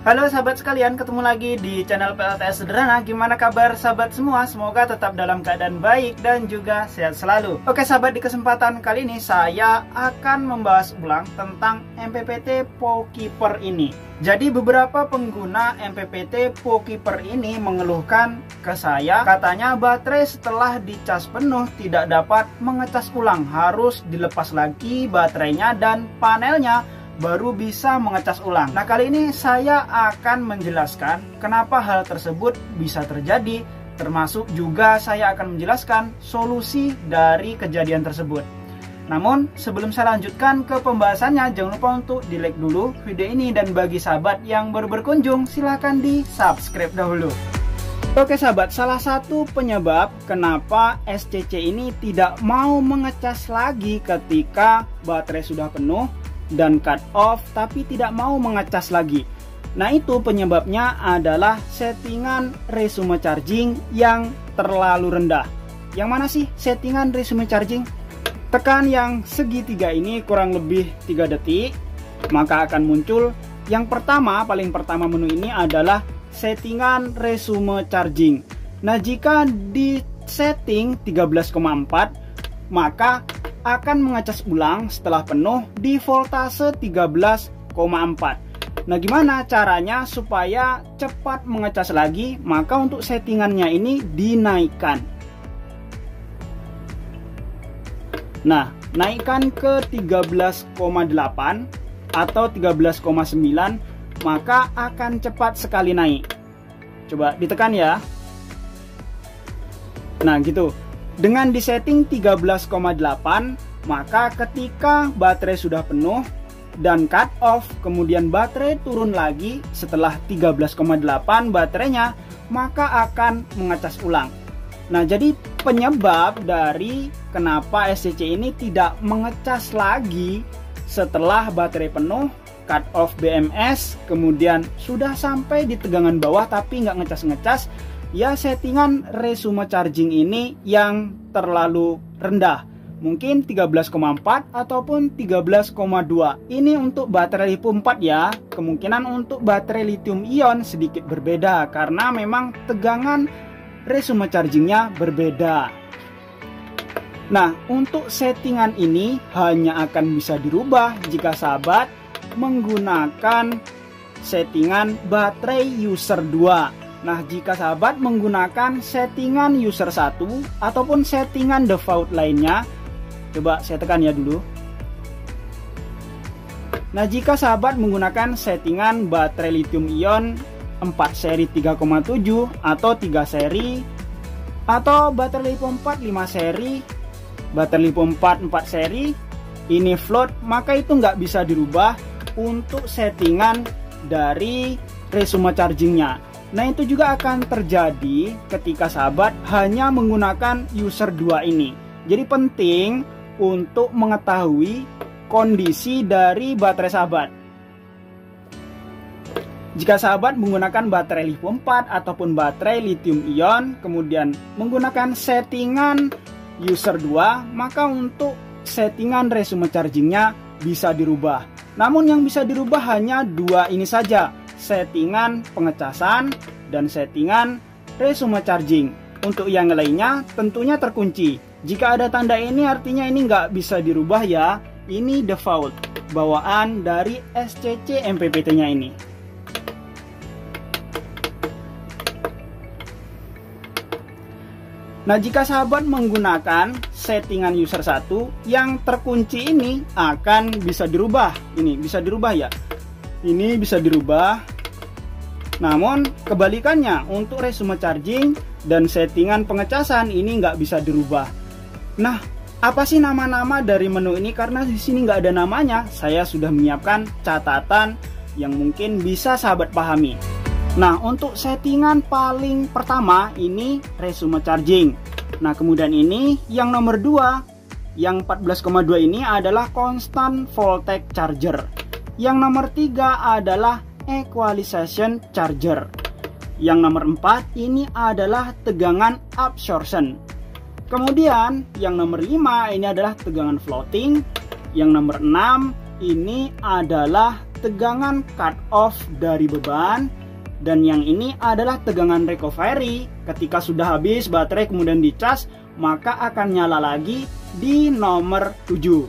Halo sahabat sekalian, ketemu lagi di channel PLTS Sederhana. Gimana kabar sahabat semua? Semoga tetap dalam keadaan baik dan juga sehat selalu. Oke sahabat, di kesempatan kali ini saya akan membahas ulang tentang MPPT PoKeeper ini. Jadi beberapa pengguna MPPT PoKeeper ini mengeluhkan ke saya, katanya baterai setelah dicas penuh tidak dapat mengecas ulang, harus dilepas lagi baterainya dan panelnya baru bisa mengecas ulang. Nah, kali ini saya akan menjelaskan kenapa hal tersebut bisa terjadi, termasuk juga saya akan menjelaskan solusi dari kejadian tersebut. Namun, sebelum saya lanjutkan ke pembahasannya, jangan lupa untuk di like dulu video ini, dan bagi sahabat yang baru berkunjung silahkan di subscribe dahulu. Oke sahabat, salah satu penyebab kenapa SCC ini tidak mau mengecas lagi ketika baterai sudah penuh dan cut off tapi tidak mau mengecas lagi. Nah, itu penyebabnya adalah settingan resume charging yang terlalu rendah. Yang mana sih settingan resume charging? Tekan yang segitiga ini kurang lebih 3 detik, maka akan muncul yang pertama, paling pertama menu ini adalah settingan resume charging. Nah, jika di setting 13,4 maka akan mengecas ulang setelah penuh di voltase 13,4. Nah, gimana caranya supaya cepat mengecas lagi? Maka untuk settingannya ini dinaikkan. Nah, naikkan ke 13,8 atau 13,9, maka akan cepat sekali naik. Coba ditekan ya. Nah, gitu. Dengan disetting 13,8, maka ketika baterai sudah penuh dan cut off, kemudian baterai turun lagi setelah 13,8 baterainya, maka akan mengecas ulang. Nah, jadi penyebab dari kenapa SCC ini tidak mengecas lagi setelah baterai penuh, cut off BMS, kemudian sudah sampai di tegangan bawah tapi nggak ngecas-ngecas, ya settingan resume charging ini yang terlalu rendah. Mungkin 13,4 ataupun 13,2. Ini untuk baterai lithium 4 ya. Kemungkinan untuk baterai lithium ion sedikit berbeda karena memang tegangan resume chargingnya berbeda. Nah, untuk settingan ini hanya akan bisa dirubah jika sahabat menggunakan settingan baterai user 2. Nah, jika sahabat menggunakan settingan user 1 ataupun settingan default lainnya, coba saya tekan ya dulu. Nah, jika sahabat menggunakan settingan baterai lithium ion 4 seri 3,7 atau 3 seri, atau baterai lithium 4 5 seri, baterai lithium 4 seri, ini float, maka itu nggak bisa dirubah untuk settingan dari resume chargingnya. Nah, itu juga akan terjadi ketika sahabat hanya menggunakan user 2 ini. Jadi penting untuk mengetahui kondisi dari baterai sahabat. Jika sahabat menggunakan baterai lithium 4 ataupun baterai lithium ion, kemudian menggunakan settingan user 2, maka untuk settingan resume chargingnya bisa dirubah. Namun yang bisa dirubah hanya 2 ini saja, settingan pengecasan dan settingan resume charging. Untuk yang lainnya tentunya terkunci. Jika ada tanda ini artinya ini nggak bisa dirubah ya. Ini default bawaan dari SCC MPPT nya ini. Nah, jika sahabat menggunakan settingan user 1 yang terkunci ini akan bisa dirubah. Ini bisa dirubah ya. Ini bisa dirubah. Namun kebalikannya untuk resume charging dan settingan pengecasan ini nggak bisa dirubah. Nah, apa sih nama-nama dari menu ini? Karena di sini nggak ada namanya, saya sudah menyiapkan catatan yang mungkin bisa sahabat pahami. Nah, untuk settingan paling pertama ini resume charging. Nah, kemudian ini yang nomor 2, yang 14,2 ini adalah constant voltage charger. Yang nomor 3 adalah equalization charger. Yang nomor 4 ini adalah tegangan absorption. Kemudian yang nomor 5 ini adalah tegangan floating. Yang nomor 6 ini adalah tegangan cut off dari beban, dan yang ini adalah tegangan recovery. Ketika sudah habis baterai kemudian dicas, maka akan nyala lagi di nomor 7.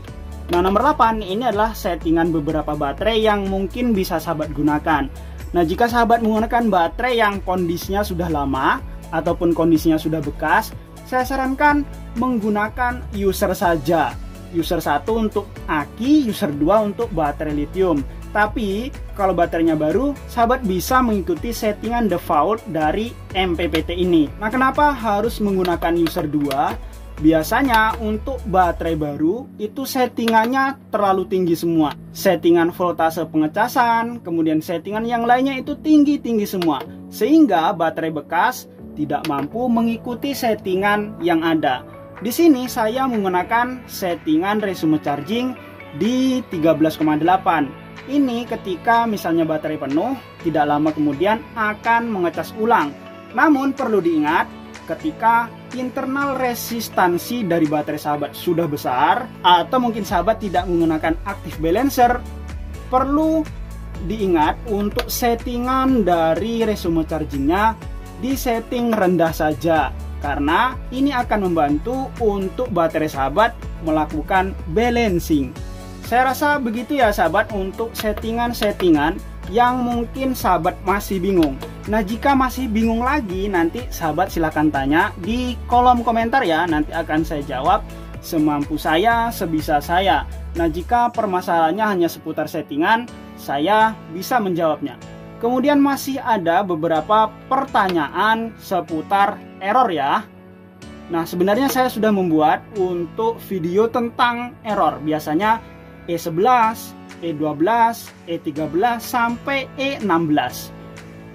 Nah, nomor 8 ini adalah settingan beberapa baterai yang mungkin bisa sahabat gunakan. Nah, jika sahabat menggunakan baterai yang kondisinya sudah lama ataupun kondisinya sudah bekas, saya sarankan menggunakan user saja. User 1 untuk aki, user 2 untuk baterai lithium. Tapi kalau baterainya baru, sahabat bisa mengikuti settingan default dari MPPT ini. Nah, kenapa harus menggunakan user 2? Biasanya untuk baterai baru itu settingannya terlalu tinggi semua. Settingan voltase pengecasan, kemudian settingan yang lainnya itu tinggi-tinggi semua. Sehingga baterai bekas tidak mampu mengikuti settingan yang ada. Di sini saya menggunakan settingan resume charging di 13,8. Ini ketika misalnya baterai penuh, tidak lama kemudian akan mengecas ulang. Namun perlu diingat, ketika internal resistansi dari baterai sahabat sudah besar, atau mungkin sahabat tidak menggunakan active balancer, perlu diingat untuk settingan dari resume chargingnya di setting rendah saja, karena ini akan membantu untuk baterai sahabat melakukan balancing. Saya rasa begitu ya sahabat untuk settingan-settingan yang mungkin sahabat masih bingung. Nah, jika masih bingung lagi, nanti sahabat silahkan tanya di kolom komentar ya. Nanti akan saya jawab semampu saya, sebisa saya. Nah, jika permasalahannya hanya seputar settingan, saya bisa menjawabnya. Kemudian masih ada beberapa pertanyaan seputar error ya. Nah, sebenarnya saya sudah membuat untuk video tentang error. Biasanya E11, E12, E13 sampai E16.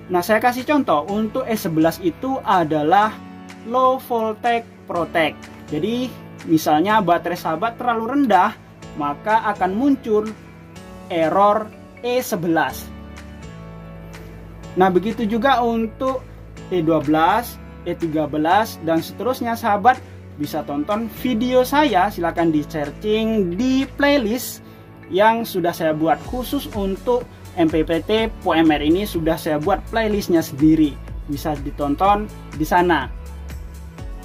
Nah, saya kasih contoh. Untuk E11 itu adalah low voltage protect. Jadi, misalnya baterai sahabat terlalu rendah, maka akan muncul error E11. Nah, begitu juga untuk E12, E13, dan seterusnya. Sahabat bisa tonton video saya, silahkan di searching di playlist yang sudah saya buat khusus untuk MPPT POMR ini. Sudah saya buat playlistnya sendiri, bisa ditonton di sana.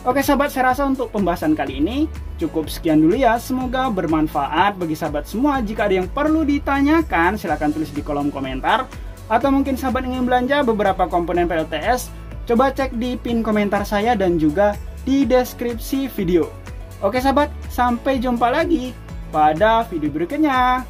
Oke sahabat, saya rasa untuk pembahasan kali ini cukup sekian dulu ya. Semoga bermanfaat bagi sahabat semua. Jika ada yang perlu ditanyakan, silahkan tulis di kolom komentar. Atau mungkin sahabat ingin belanja beberapa komponen PLTS, coba cek di pin komentar saya dan juga di deskripsi video. Oke sahabat, sampai jumpa lagi pada video berikutnya.